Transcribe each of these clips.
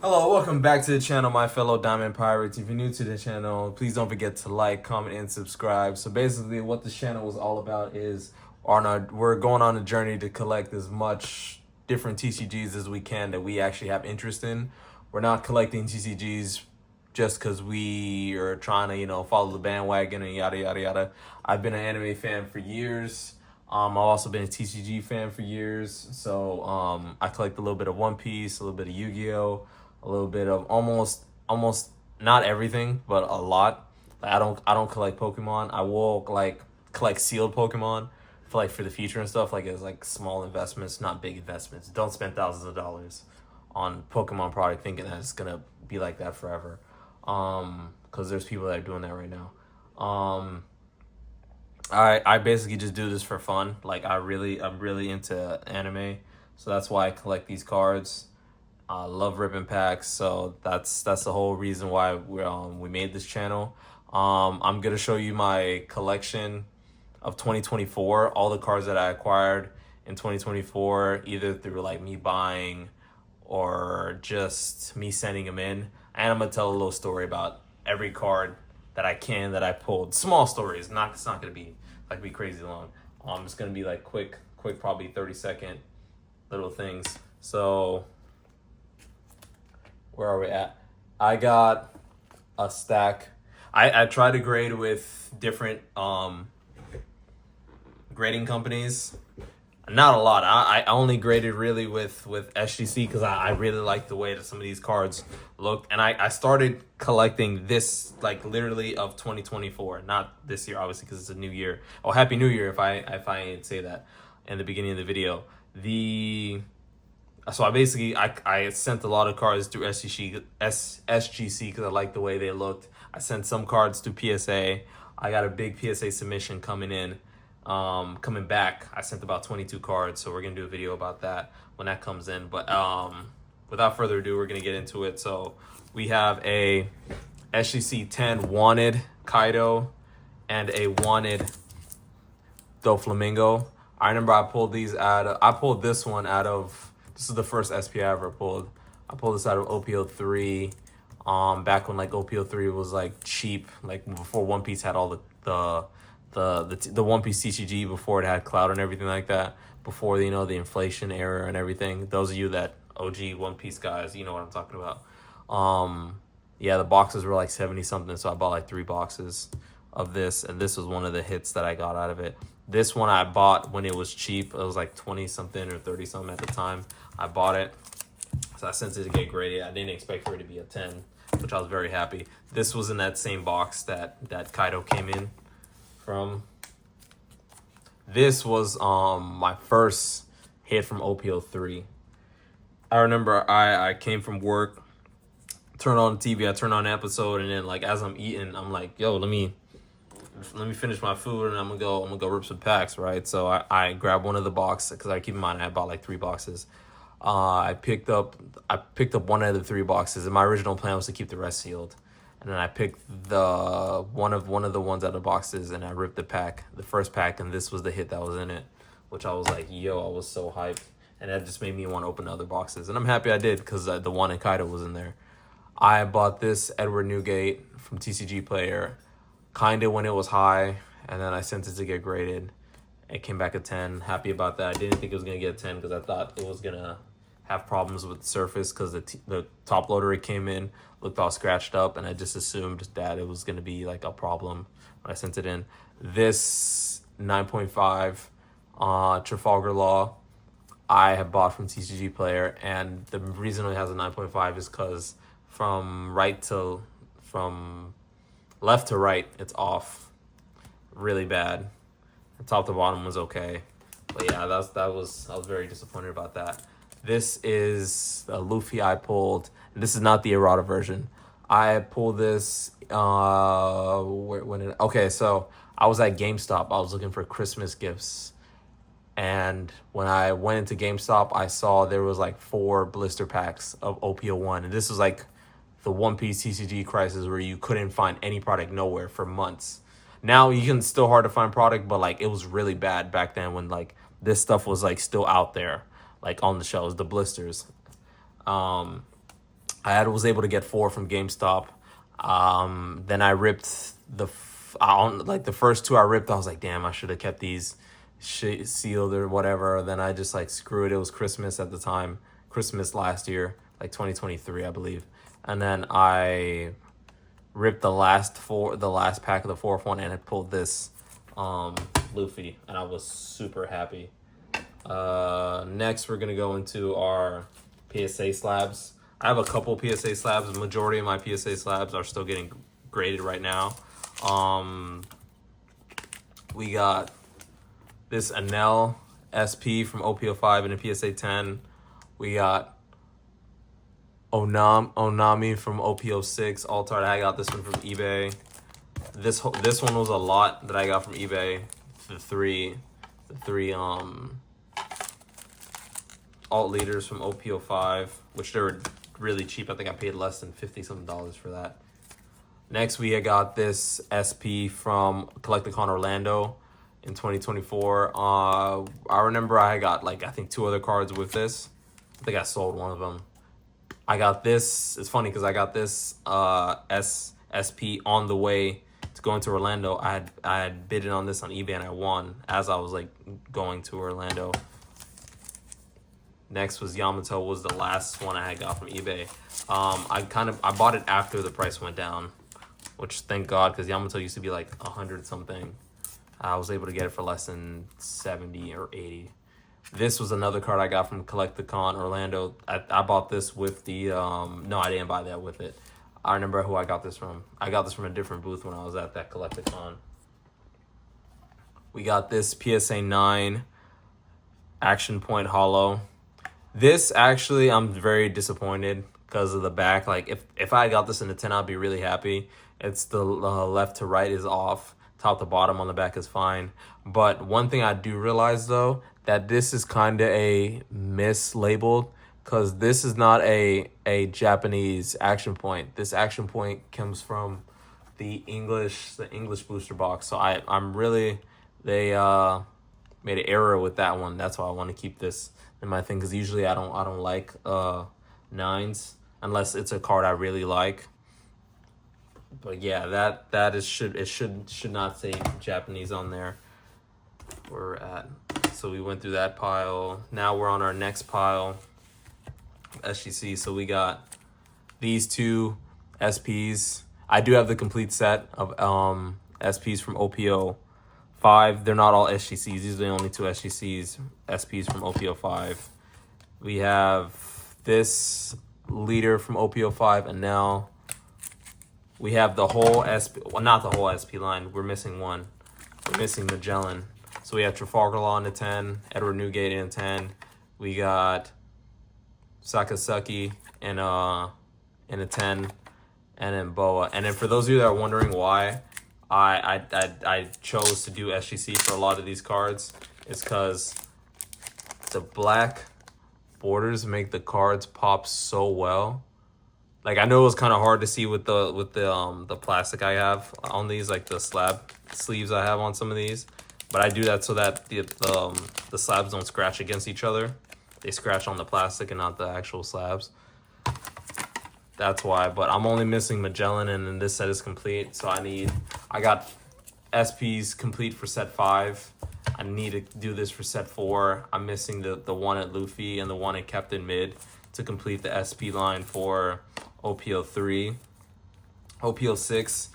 Hello, welcome back to the channel, my fellow Diamond Pirates. If you're new to the channel, please don't forget to like, comment, and subscribe. So basically, what this channel is all about is we're going on a journey to collect as much different TCGs as we can that we actually have interest in. We're not collecting TCGs just because we are trying to, follow the bandwagon and yada, yada, yada. I've been an anime fan for years. I've also been a TCG fan for years. So I collect a little bit of One Piece, a little bit of Yu-Gi-Oh!, a little bit of almost not everything, but a lot. Like, I don't collect Pokemon. I will collect sealed Pokemon for the future and stuff. Like, it's like small investments, not big investments. Don't spend thousands of dollars on Pokemon product thinking that it's gonna be like that forever. Because there's people that are doing that right now. I basically just do this for fun. Like, I'm really into anime, so that's why I collect these cards. I love ribbon packs, so that's the whole reason why we made this channel. I'm gonna show you my collection of 2024, all the cards that I acquired in 2024, either through like me buying or just me sending them in. And I'm gonna tell a little story about every card that I pulled. Small stories, it's not gonna be crazy long. It's gonna be like quick, probably 30-second little things. So where are we at? I got a stack. I tried to grade with different grading companies. Not a lot. I only graded really with SGC because I really like the way that some of these cards look. And I started collecting this like literally of 2024, not this year obviously because it's a new year. Oh, Happy New Year if I say that in the beginning of the video. So I sent a lot of cards through SGC because I liked the way they looked. I sent some cards to PSA. I got a big PSA submission coming back. I sent about 22 cards, so we're gonna do a video about that when that comes in. But without further ado, we're gonna get into it. So we have a SGC 10 wanted Kaido and a wanted Doflamingo. I remember I pulled this one out of. This is the first SP I ever pulled. I pulled this out of OPO3. Back when like OPO3 was like cheap, like before One Piece had all the One Piece TCG, before it had Cloud and everything like that, before the inflation era and everything. Those of you that OG One Piece guys, you know what I'm talking about. Yeah, the boxes were like 70 something, so I bought like 3 boxes of this, and this was one of the hits that I got out of it. This one I bought when it was cheap. It was like 20 something or 30 something at the time. I bought it, so I sent it to get graded. I didn't expect for it to be a 10, which I was very happy. This was in that same box that Kaido came in from. This was my first hit from OPO3. I remember I came from work, turned on the TV, I turned on an episode, and then like as I'm eating, I'm like, yo, let me finish my food, and I'm gonna go rip some packs, right? So I grabbed one of the boxes because I keep in mind I bought like 3 boxes. I picked up one of the 3 boxes, and my original plan was to keep the rest sealed. And then I picked the one of the ones out of the boxes, and I ripped the first pack, and this was the hit that was in it, which I was like, yo, I was so hyped, and that just made me want to open other boxes, and I'm happy I did because the one in Kaido was in there. I bought this Edward Newgate from TCG Player, kind of when it was high, and then I sent it to get graded. It came back a 10. Happy about that. I didn't think it was gonna get a 10 because I thought it was gonna have problems with the surface because the top loader it came in looked all scratched up, and I just assumed that it was going to be like a problem when I sent it in. This 9.5 Trafalgar Law I have bought from TCG Player, and the reason it has a 9.5 is because from left to right it's off really bad. The top to bottom was okay, but yeah, I was very disappointed about that. This is a Luffy I pulled. This is not the errata version. I pulled this okay, so I was at GameStop. I was looking for Christmas gifts. And when I went into GameStop, I saw there was like 4 blister packs of OPO1. And this was like the One Piece TCG crisis where you couldn't find any product nowhere for months. Now you can still hard to find product, but like it was really bad back then when like this stuff was like still out there, like on the shelves, the blisters. was able to get 4 from GameStop. Then I ripped the first 2 I ripped. I was like, damn, I should have kept these sealed or whatever. Then I just like, screw it. It was Christmas at the time, Christmas last year, like 2023, I believe. And then I ripped the last pack of the 4th one, and I pulled this Luffy, and I was super happy. Next, we're gonna go into our PSA slabs. I have a couple PSA slabs. The majority of my PSA slabs are still getting graded right now. We got this Enel SP from OPO5 and a PSA 10. We got Onami from OPO6 Altart. I got this one from eBay. This one was a lot that I got from eBay. The three alt leaders from OPO5, which they were really cheap. I think I paid less than $50-something for that. Next, we got this SP from Collecticon Orlando in 2024. I remember I got I think 2 other cards with this. I think I sold one of them. I got this. It's funny because I got this SP on the way to going to Orlando. I had bid on this on eBay and I won as I was going to Orlando. Next was Yamato, was the last one I had got from eBay. I bought it after the price went down, which thank God, because Yamato used to be like 100 something. I was able to get it for less than 70 or 80. This was another card I got from Collecticon Orlando. I bought this with the no, I didn't buy that with it. I remember who I got this from. I got this from a different booth when I was at that Collecticon. We got this PSA 9 Action Point Hollow. This actually, I'm very disappointed because of the back. If I got this in a 10, I'd be really happy. It's the left to right is off. Top to bottom on the back is fine. But one thing I do realize, though, that this is kind of a mislabeled, because this is not a Japanese Action Point. This Action Point comes from the English booster box. So I'm really, they made an error with that one. That's why I want to keep this in my thing, because usually I don't like 9s unless it's a card I really like. But yeah, that is should not say Japanese on there. We're at, so we went through that pile. Now we're on our next pile, SGC. So we got these 2 SPs. I do have the complete set of SPs from OPO5. They're not all SGCs. These are the only 2 SGCs, SPs from OPO5. We have this leader from OPO5 and now we have the whole SP, well, not the whole SP line. We're missing one. We're missing Magellan. So we have Trafalgar Law in a 10, Edward Newgate in a 10. We got Sakazaki in a 10, and then Boa. And then for those of you that are wondering why I chose to do SGC for a lot of these cards, it's because the black borders make the cards pop so well. I know it was kind of hard to see with the plastic I have on these, like the slab sleeves I have on some of these, but I do that so that the slabs don't scratch against each other. They scratch on the plastic and not the actual slabs. That's why. But I'm only missing Magellan, and then this set is complete. So I got SPs complete for set 5. I need to do this for set 4. I'm missing the one at Luffy and the one at Captain Mid to complete the SP line for OPO3. OPO6,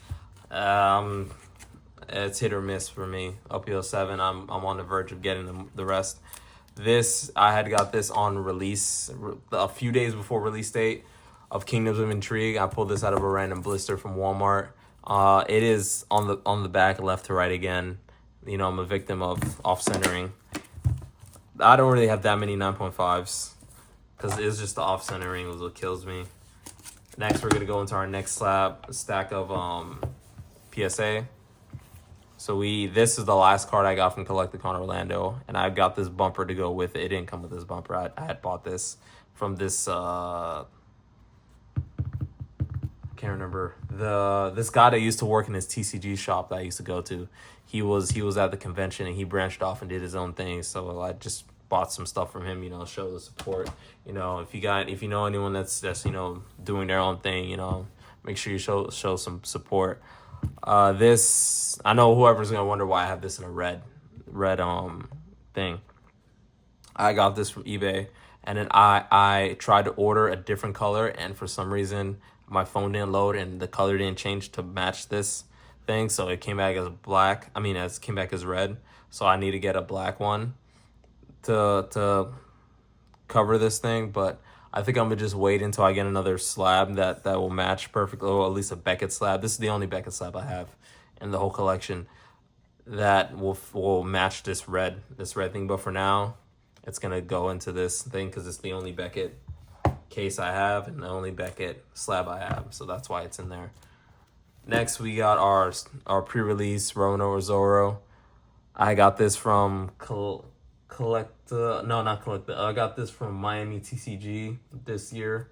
it's hit or miss for me. OPO7, I'm on the verge of getting the rest. This, I had got this on release a few days before release date of Kingdoms of Intrigue. I pulled this out of a random blister from Walmart. It is on the back, left to right again. You know, I'm a victim of off-centering. I don't really have that many 9.5s because it's just the off-centering was what kills me. Next, we're going to go into our next stack of PSA. So this is the last card I got from Collecticon Orlando, and I got this bumper to go with it. It didn't come with this bumper. I had bought this from this can't remember this guy that used to work in his TCG shop that I used to go to. He was at the convention and he branched off and did his own thing. So I just bought some stuff from him, you know, show the support. You know, if you know anyone that's you know, doing their own thing, you know, make sure you show some support. This, I know whoever's gonna wonder why I have this in a red thing. I got this from eBay, and then I tried to order a different color, and for some reason my phone didn't load and the color didn't change to match this thing, so it came back as black. I mean, it came back as red. So I need to get a black one to cover this thing, but I think I'm gonna just wait until I get another slab that will match perfectly, or at least a Beckett slab. This is the only Beckett slab I have in the whole collection that will match this red thing. But for now, it's gonna go into this thing because it's the only Beckett case I have and the only Beckett slab I have, so that's why it's in there. Next, we got our pre-release Rono Zoro. I got this from I got this from Miami TCG this year.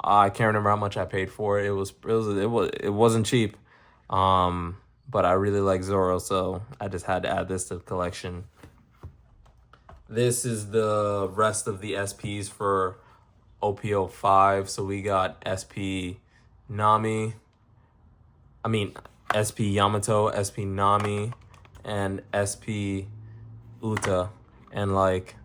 I can't remember how much I paid for it. It wasn't cheap. But I really like Zoro, so I just had to add this to the collection. This is the rest of the SPs for OPO 5. So we got SP Yamato, SP Nami, and SP Uta. And like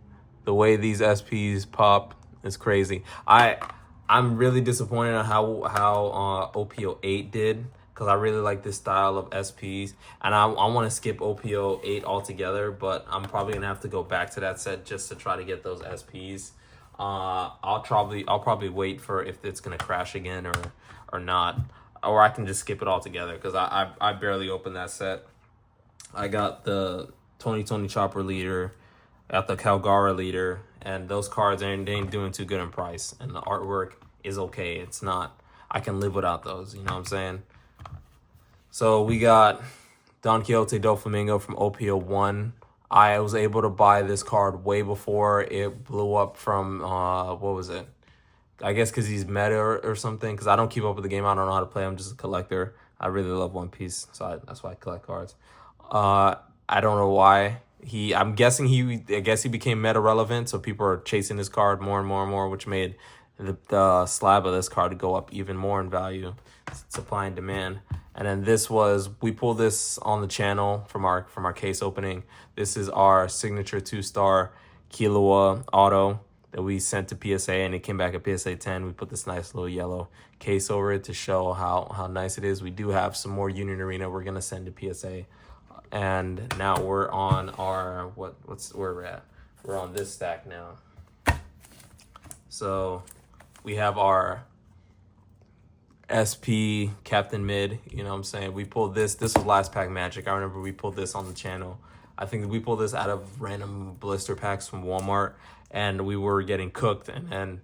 the way these SPs pop is crazy. I'm really disappointed on how OPO 8 did, because I really like this style of SPs, and I want to skip OPO 8 altogether, but I'm probably gonna have to go back to that set just to try to get those SPs. I'll probably wait for if it's gonna crash again or not, or I can just skip it altogether, because I barely opened that set. I got the 2020 Chopper leader, got the Calgara leader, and those cards they ain't doing too good in price, and the artwork is okay. It's not, I can live without those, you know what I'm saying? So we got Don Quixote Doflamingo from OPO 1. I was able to buy this card way before it blew up from, what was it? I guess because he's meta or something, because I don't keep up with the game. I don't know how to play. I'm just a collector. I really love One Piece, so that's why I collect cards. I don't know why. I guess he became meta relevant, so people are chasing this card more and more and more, which made the slab of this card go up even more in value. Supply and demand. And then we pulled this on the channel from our case opening. This is our signature 2-star Killua auto that we sent to PSA, and it came back at PSA 10. We put this nice little yellow case over it to show how nice it is. We do have some more Union Arena we're gonna send to PSA. And now we're on our where we're at. We're on this stack now. So we have our SP Captain Mid, you know what I'm saying? We pulled this. This was last pack magic. I remember we pulled this on the channel. I think we pulled this out of random blister packs from Walmart, and we were getting cooked. And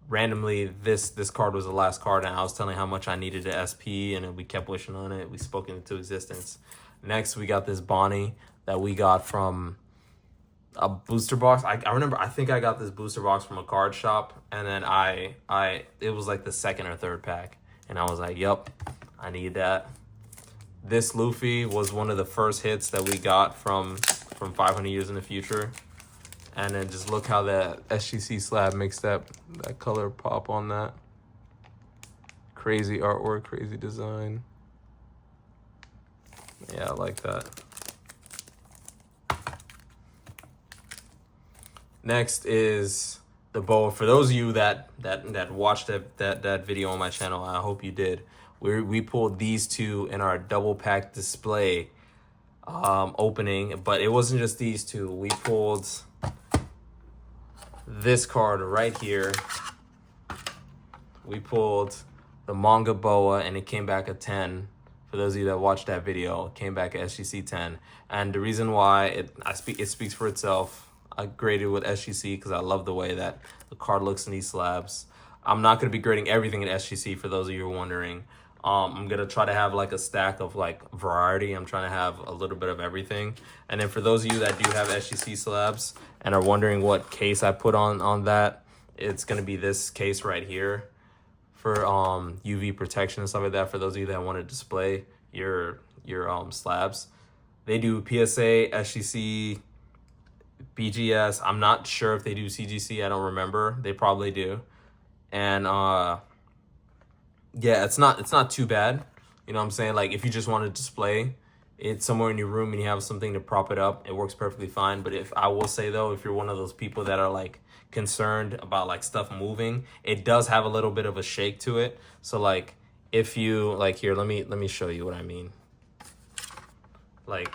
randomly, this card was the last card, and I was telling how much I needed an SP, and we kept wishing on it. We spoke it into existence. Next, we got this Bonnie that we got from a booster box. I remember, I think I got this booster box from a card shop, and then it was like the second or third pack. And I was like, yep, I need that. This Luffy was one of the first hits that we got from 500 Years in the Future. And then just look how that SGC slab makes that color pop on that. Crazy artwork, crazy design. Yeah, I like that. Next is the boa. For those of you that watched that video on my channel, I hope you did. We pulled these two in our double pack display opening, but it wasn't just these two. We pulled this card right here. We pulled the manga boa, and it came back a 10. For those of you that watched that video, it came back at SGC 10. And the reason why it speaks for itself. I graded with SGC because I love the way that the card looks in these slabs. I'm not going to be grading everything in SGC for those of you who are wondering. I'm going to try to have like a stack of like variety. I'm trying to have a little bit of everything. And then for those of you that do have SGC slabs and are wondering what case I put on that, it's going to be this case right here for UV protection and stuff like that. For those of you that want to display your slabs, they do PSA, SGC, BGS. I'm not sure if they do CGC. I don't remember. They probably do. And yeah, it's not too bad. You know what I'm saying? Like if you just want to display it somewhere in your room and you have something to prop it up, it works perfectly fine. But if I will say though, if you're one of those people that are like concerned about like stuff moving, it does have a little bit of a shake to it. So like if you like here, let me show you what I mean. Like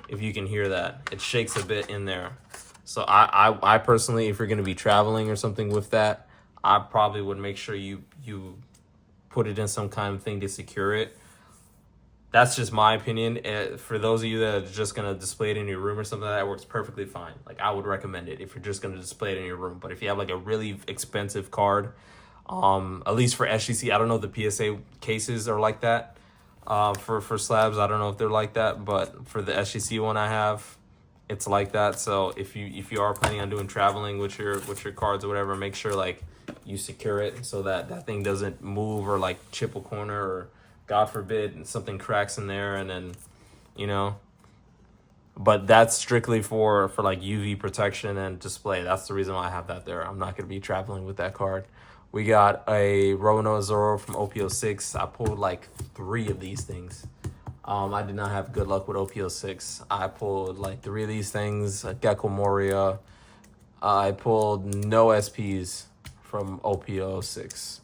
if you can hear that, it shakes a bit in there. So I personally, if you're gonna be traveling or something with that, I probably would make sure you put it in some kind of thing to secure it. That's just my opinion. For those of you that are just gonna display it in your room or something, that works perfectly fine. Like I would recommend it if you're just gonna display it in your room. But if you have like a really expensive card, at least for SGC, I don't know if the PSA cases are like that. For slabs, I don't know if they're like that, but for the SGC one I have, it's like that. So if you are planning on doing traveling with your cards or whatever, make sure like you secure it so that that thing doesn't move or like chip a corner, or God forbid something cracks in there, and then you know. But that's strictly for like UV protection and display. That's the reason why I have that there. I'm not gonna be traveling with that card. We got a Rono Zoro from OPO6. I pulled like 3 of these things. I did not have good luck with OPO6. I pulled like 3 of these things. A Gecko Moria. I pulled no SPs from OPO6.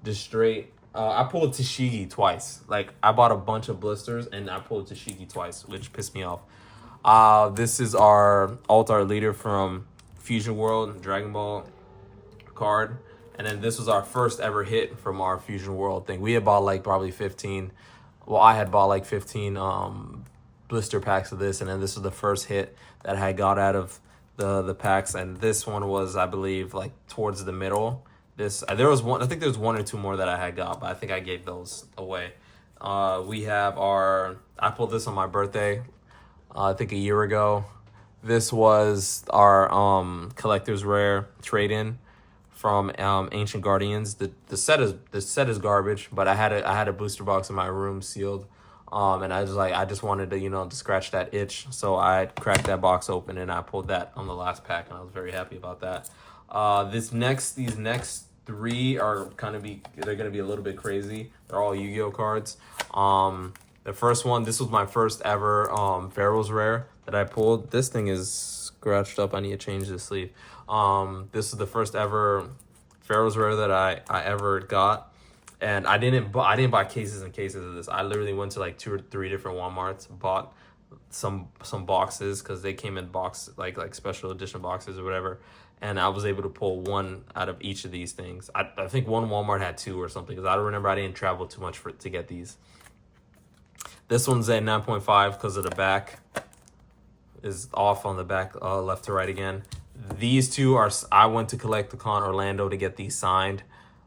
Just straight. I pulled Tashigi twice. Like I bought a bunch of blisters and I pulled Tashigi twice, which pissed me off. This is our Alt Art leader from Fusion World Dragon Ball card. And then this was our first ever hit from our Fusion World thing. We had bought like probably 15. Well, I had bought like 15 blister packs of this, and then this was the first hit that I had got out of the packs. And this one was, I believe, like towards the middle. This there was one. I think there was 1 or 2 more that I had got, but I think I gave those away. We have our. I pulled this on my birthday. I think a year ago. This was our collector's rare trade-in from Ancient Guardians. The set is garbage, but I had a booster box in my room sealed, and I just wanted to to scratch that itch, so I cracked that box open and I pulled that on the last pack, and I was very happy about that. These next 3 are they're gonna be a little bit crazy. They're all Yu-Gi-Oh cards. The first one, this was my first ever Pharaoh's rare that I pulled. This thing is scratched up. I need to change this sleeve. This is the first ever Pharaoh's rare that I ever got, and I didn't buy cases and cases of this. I literally went to like 2 or 3 different Walmarts, bought some boxes because they came in like special edition boxes or whatever, and I was able to pull 1 out of each of these things. I think one Walmart had 2 or something, because I remember I didn't travel too much to get these. This one's a 9.5 because of the back is off on the back, left to right again. These 2 are, I went to Collecticon Orlando to get these signed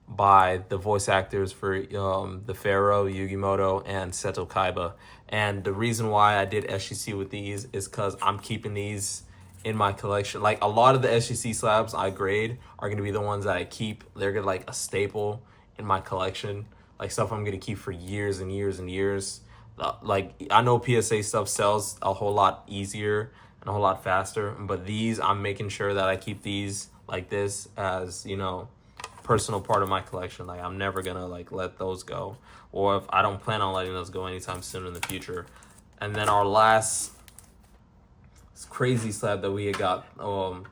by the voice actors for the Pharaoh, Yugimoto, and Seto Kaiba. And the reason why I did SGC with these is because I'm keeping these in my collection. Like a lot of the SGC slabs I grade are going to be the ones that I keep. They're gonna like a staple in my collection, like stuff I'm going to keep for years and years and years. Like I know PSA stuff sells a whole lot easier and a whole lot faster, but these, I'm making sure that I keep these like this as personal part of my collection. Like I'm never gonna like let those go, or if I don't plan on letting those go anytime soon in the future. And then our last crazy slab that we had got,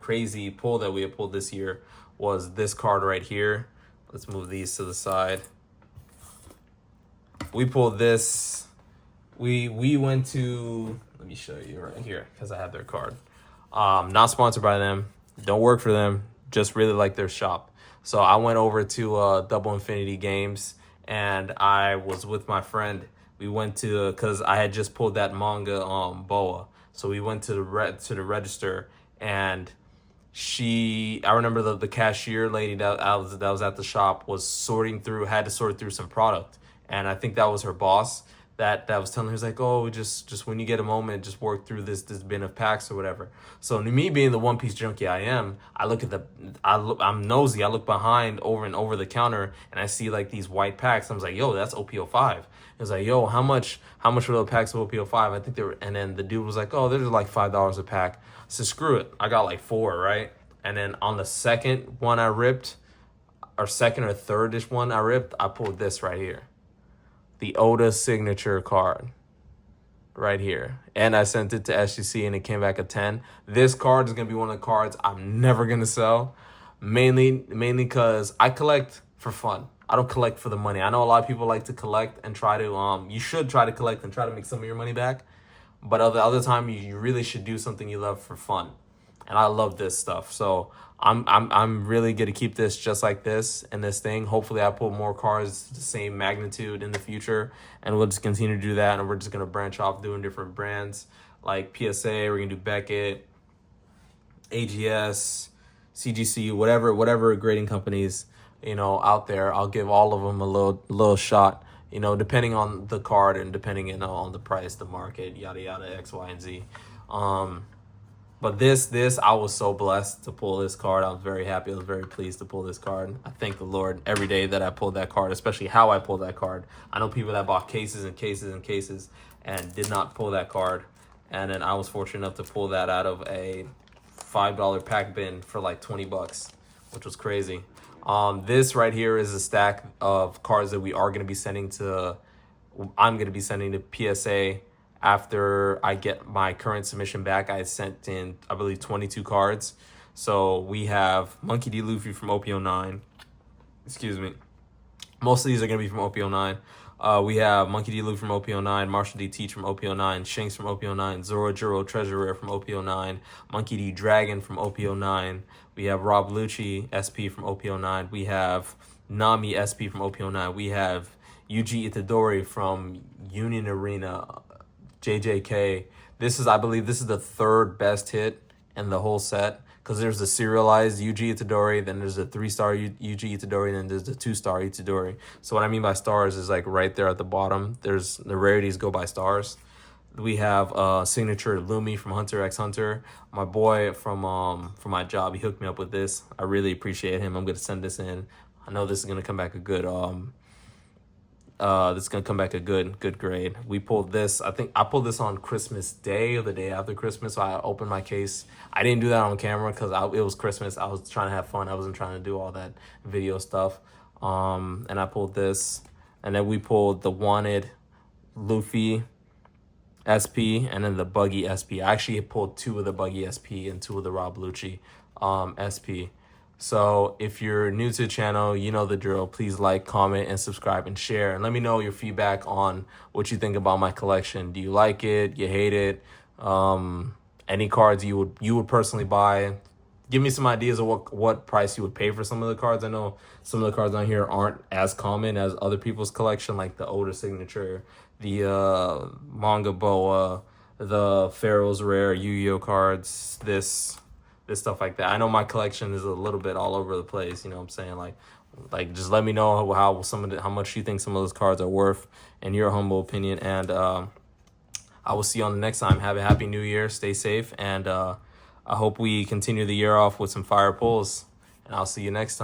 crazy pull that we had pulled this year, was this card right here. Let's move these to the side. We pulled this. We went to, let me show you right here because I have their card. Not sponsored by them. Don't work for them. Just really like their shop. So I went over to Double Infinity Games, and I was with my friend. We went to, because I had just pulled that manga Boa. So we went to the register, and I remember the cashier lady that was at the shop had to sort through some product, and I think that was her boss. that was telling her, he's like, oh, just when you get a moment, just work through this bin of packs or whatever. So me being the One Piece junkie I am, I look at I'm nosy. I look behind over and over the counter, and I see like these white packs. I was like, yo, that's OP05. It was like, yo, how much were the packs of OP05? I think they were, and then the dude was like, oh, they're like $5 a pack. So screw it. I got like 4, right? And then on the second one I ripped, or second or third-ish one I ripped, I pulled this right here. The Oda signature card right here. And I sent it to SGC and it came back a 10. This card is going to be one of the cards I'm never going to sell. Mainly because I collect for fun. I don't collect for the money. I know a lot of people like to collect and try to, you should try to collect and try to make some of your money back. But other time, you really should do something you love for fun. And I love this stuff. So I'm really gonna keep this just like this and this thing. Hopefully I pull more cards the same magnitude in the future, and we'll just continue to do that. And we're just gonna branch off doing different brands like PSA. We're gonna do Beckett, AGS, CGC, whatever grading companies out there. I'll give all of them a little shot. Depending on the card and depending on the price, the market, yada yada, X, Y, and Z. But this, I was so blessed to pull this card. I was very happy. I was very pleased to pull this card. I thank the Lord every day that I pulled that card, especially how I pulled that card. I know people that bought cases and cases and cases and did not pull that card. And then I was fortunate enough to pull that out of a $5 pack bin for like $20, which was crazy. This right here is a stack of cards that we are going to be sending to, I'm going to be sending to PSA. After I get my current submission back, I sent in, I believe, 22 cards. So we have Monkey D. Luffy from OP09. Excuse me. Most of these are going to be from OP09. We have Monkey D. Luffy from OP09, Marshall D. Teach from OP09, Shanks from OP09, Zoro Treasure Rare from OP09, Monkey D. Dragon from OP09. We have Rob Lucci, SP from OP09. We have Nami, SP from OP09. We have Yuji Itadori from Union Arena, JJK. I believe this is the third best hit in the whole set, because there's the serialized Yuji Itadori, then there's the 3-star Yuji Itadori, and then there's the 2-star Itadori. So what I mean by stars is like right there at the bottom. There's the rarities go by stars. We have signature Lumi from Hunter x Hunter. My boy from my job, he hooked me up with this. I really appreciate him. I'm gonna send this in. I know this is gonna come back a good good grade. We pulled this. I think I pulled this on Christmas Day or the day after Christmas. So I opened my case. I didn't do that on camera because it was Christmas. I was trying to have fun. I wasn't trying to do all that video stuff. And I pulled this. And then we pulled the Wanted Luffy SP and then the Buggy SP. I actually pulled 2 of the Buggy SP and 2 of the Rob Lucci SP. So if you're new to the channel, you know the drill. Please like, comment, and subscribe and share. And let me know your feedback on what you think about my collection. Do you like it? You hate it? Any cards you would personally buy? Give me some ideas of what price you would pay for some of the cards. I know some of the cards on here aren't as common as other people's collection, like the Oda signature, the Manga Boa, the Pharaoh's Rare, Yu-Gi-Oh cards, this stuff like that. I know my collection is a little bit all over the place, you know what I'm saying? Like just let me know how much you think some of those cards are worth in your humble opinion. And I will see you on the next time. Have a happy new year. Stay safe. And I hope we continue the year off with some fire pulls. And I'll see you next time.